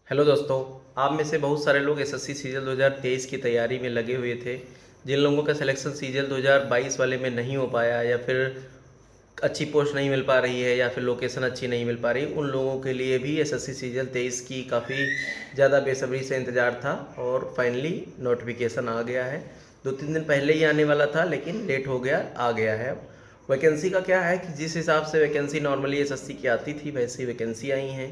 Hello दोस्तों। आप में से बहुत सारे लोग एसएससी सीजल 2023 की तैयारी में लगे हुए थे। जिन लोगों का सिलेक्शन सीजल 2022 वाले में नहीं हो पाया या फिर अच्छी पोस्ट नहीं मिल पा रही है या फिर लोकेशन अच्छी नहीं मिल पा रही, उन लोगों के लिए भी एसएससी सीजल 23 की काफ़ी ज़्यादा बेसब्री से इंतज़ार था और फाइनली नोटिफिकेशन आ गया है। 2-3 दिन पहले ही आने वाला था लेकिन लेट हो गया, आ गया है। वैकेंसी का क्या है कि जिस हिसाब से वैकेंसी नॉर्मली एसएससी की आती थी वैसी वैकेंसी आई हैं।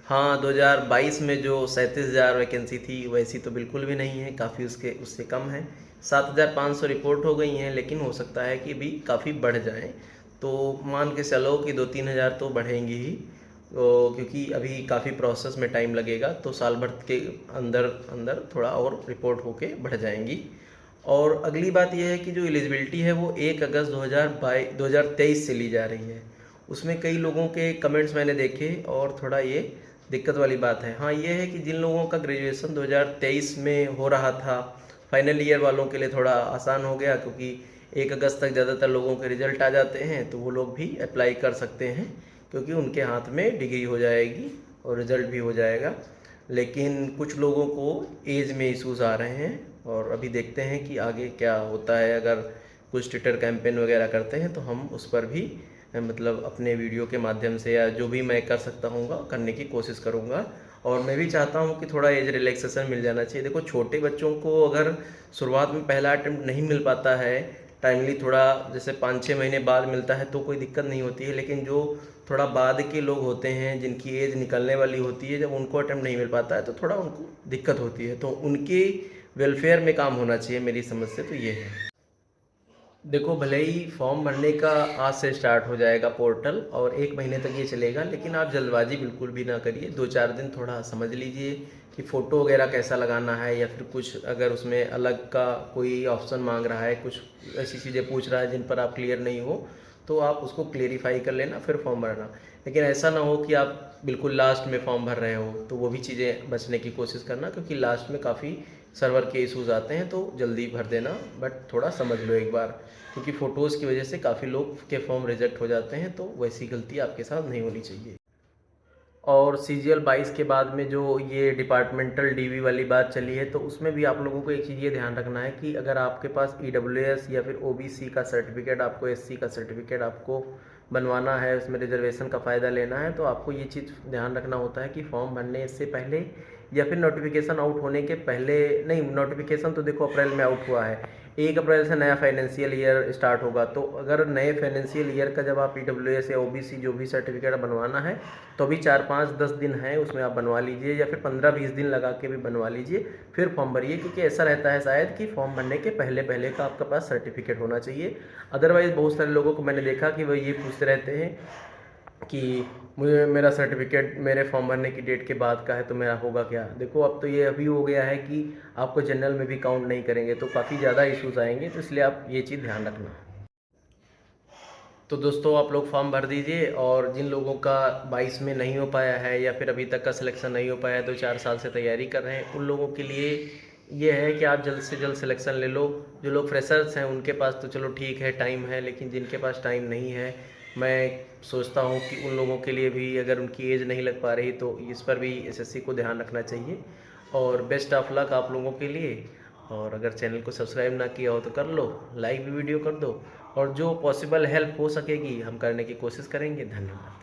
हाँ, 2022 में जो 37,000 वैकेंसी थी वैसी तो बिल्कुल भी नहीं है, काफ़ी उससे कम है। 7,500 रिपोर्ट हो गई हैं, लेकिन हो सकता है कि भी काफ़ी बढ़ जाएं। तो मान के चलो कि 2-3 हज़ार तो बढ़ेंगी ही, क्योंकि अभी काफ़ी प्रोसेस में टाइम लगेगा, तो साल भर के अंदर अंदर थोड़ा और रिपोर्ट होके बढ़ जाएंगी। और अगली बात यह है कि जो एलिजिबिलिटी है वो 1 अगस्त 2023 से ली जा रही है। उसमें कई लोगों के कमेंट्स मैंने देखे और थोड़ा ये दिक्कत वाली बात है। हाँ, ये है कि जिन लोगों का ग्रेजुएशन 2023 में हो रहा था, फाइनल ईयर वालों के लिए थोड़ा आसान हो गया, क्योंकि 1 अगस्त तक ज़्यादातर लोगों के रिजल्ट आ जाते हैं, तो वो लोग भी अप्लाई कर सकते हैं, क्योंकि उनके हाथ में डिग्री हो जाएगी और रिज़ल्ट भी हो जाएगा। लेकिन कुछ लोगों को एज में इश्यूज़ आ रहे हैं और अभी देखते हैं कि आगे क्या होता है। अगर कुछ ट्विटर कैंपेन वगैरह करते हैं तो हम उस पर भी मतलब अपने वीडियो के माध्यम से या जो भी मैं कर सकता हूँ करने की कोशिश करूँगा। और मैं भी चाहता हूँ कि थोड़ा एज रिलैक्सेशन मिल जाना चाहिए। देखो, छोटे बच्चों को अगर शुरुआत में पहला अटेम्प्ट नहीं मिल पाता है टाइमली, थोड़ा जैसे 5-6 महीने बाद मिलता है तो कोई दिक्कत नहीं होती है, लेकिन जो थोड़ा बाद के लोग होते हैं जिनकी एज निकलने वाली होती है, जब उनको अटेम्प्ट नहीं मिल पाता है तो थोड़ा उनको दिक्कत होती है। तो उनके वेलफेयर में काम होना चाहिए, मेरी समझ से तो ये है। देखो, भले ही फॉर्म भरने का आज से स्टार्ट हो जाएगा पोर्टल और 1 महीने तक ये चलेगा, लेकिन आप जल्दबाजी बिल्कुल भी ना करिए। 2-4 दिन थोड़ा समझ लीजिए कि फ़ोटो वगैरह कैसा लगाना है, या फिर कुछ अगर उसमें अलग का कोई ऑप्शन मांग रहा है, कुछ ऐसी चीज़ें पूछ रहा है जिन पर आप क्लियर नहीं हो, तो आप उसको क्लेरिफाई कर लेना फिर फॉर्म भरना। लेकिन ऐसा ना हो कि आप बिल्कुल लास्ट में फॉर्म भर रहे हो, तो वो भी चीज़ें बचने की कोशिश करना, क्योंकि लास्ट में काफ़ी सर्वर के इश्यूज़ आते हैं, तो जल्दी भर देना। बट थोड़ा समझ लो एक बार, क्योंकि फ़ोटोज़ की वजह से काफ़ी लोग के फॉर्म रिजेक्ट हो जाते हैं, तो वैसी गलती आपके साथ नहीं होनी चाहिए। और सीजीएल 22 के बाद में जो ये डिपार्टमेंटल डीवी वाली बात चली है, तो उसमें भी आप लोगों को एक चीज़ ये ध्यान रखना है कि अगर आपके पास ईडब्ल्यूएस या फिर ओबीसी का सर्टिफिकेट, आपको एससी का सर्टिफिकेट आपको बनवाना है, उसमें रिजर्वेशन का फ़ायदा लेना है, तो आपको ये चीज़ ध्यान रखना होता है कि फॉर्म भरने से पहले या फिर नोटिफिकेशन आउट होने के पहले, नहीं, नोटिफिकेशन तो देखो अप्रैल में आउट हुआ है, 1 अप्रैल से नया फाइनेंशियल ईयर स्टार्ट होगा। तो अगर नए फाइनेंशियल ईयर का जब आप ईडब्ल्यूएस या ओबीसी जो भी सर्टिफिकेट बनवाना है, तो अभी 4-5-10 दिन हैं, उसमें आप बनवा लीजिए, या फिर 15-20 दिन लगा के भी बनवा लीजिए, फिर फॉर्म भरिए। क्योंकि ऐसा रहता है शायद कि फॉर्म भरने के पहले पहले का आपके पास सर्टिफिकेट होना चाहिए। अदरवाइज़ बहुत सारे लोगों को मैंने देखा कि वह ये पूछते रहते हैं कि मुझे मेरा सर्टिफिकेट मेरे फॉर्म भरने की डेट के बाद का है, तो मेरा होगा क्या। देखो, अब तो ये अभी हो गया है कि आपको जनरल में भी काउंट नहीं करेंगे, तो काफ़ी ज़्यादा इश्यूज़ आएंगे, तो इसलिए आप ये चीज़ ध्यान रखना। तो दोस्तों, आप लोग फॉर्म भर दीजिए। और जिन लोगों का 22 में नहीं हो पाया है या फिर अभी तक का सिलेक्शन नहीं हो पाया है, 2-4 साल से तैयारी कर रहे हैं, उन लोगों के लिए ये है कि आप जल्द से जल्द सिलेक्शन ले लो। जो लोग फ्रेशर्स हैं उनके पास तो चलो ठीक है, टाइम है, लेकिन जिनके पास टाइम नहीं है, मैं सोचता हूँ कि उन लोगों के लिए भी अगर उनकी एज नहीं लग पा रही तो इस पर भी एसएससी को ध्यान रखना चाहिए। और बेस्ट ऑफ लक आप लोगों के लिए। और अगर चैनल को सब्सक्राइब ना किया हो तो कर लो, लाइक भी वीडियो कर दो, और जो पॉसिबल हेल्प हो सकेगी हम करने की कोशिश करेंगे। धन्यवाद।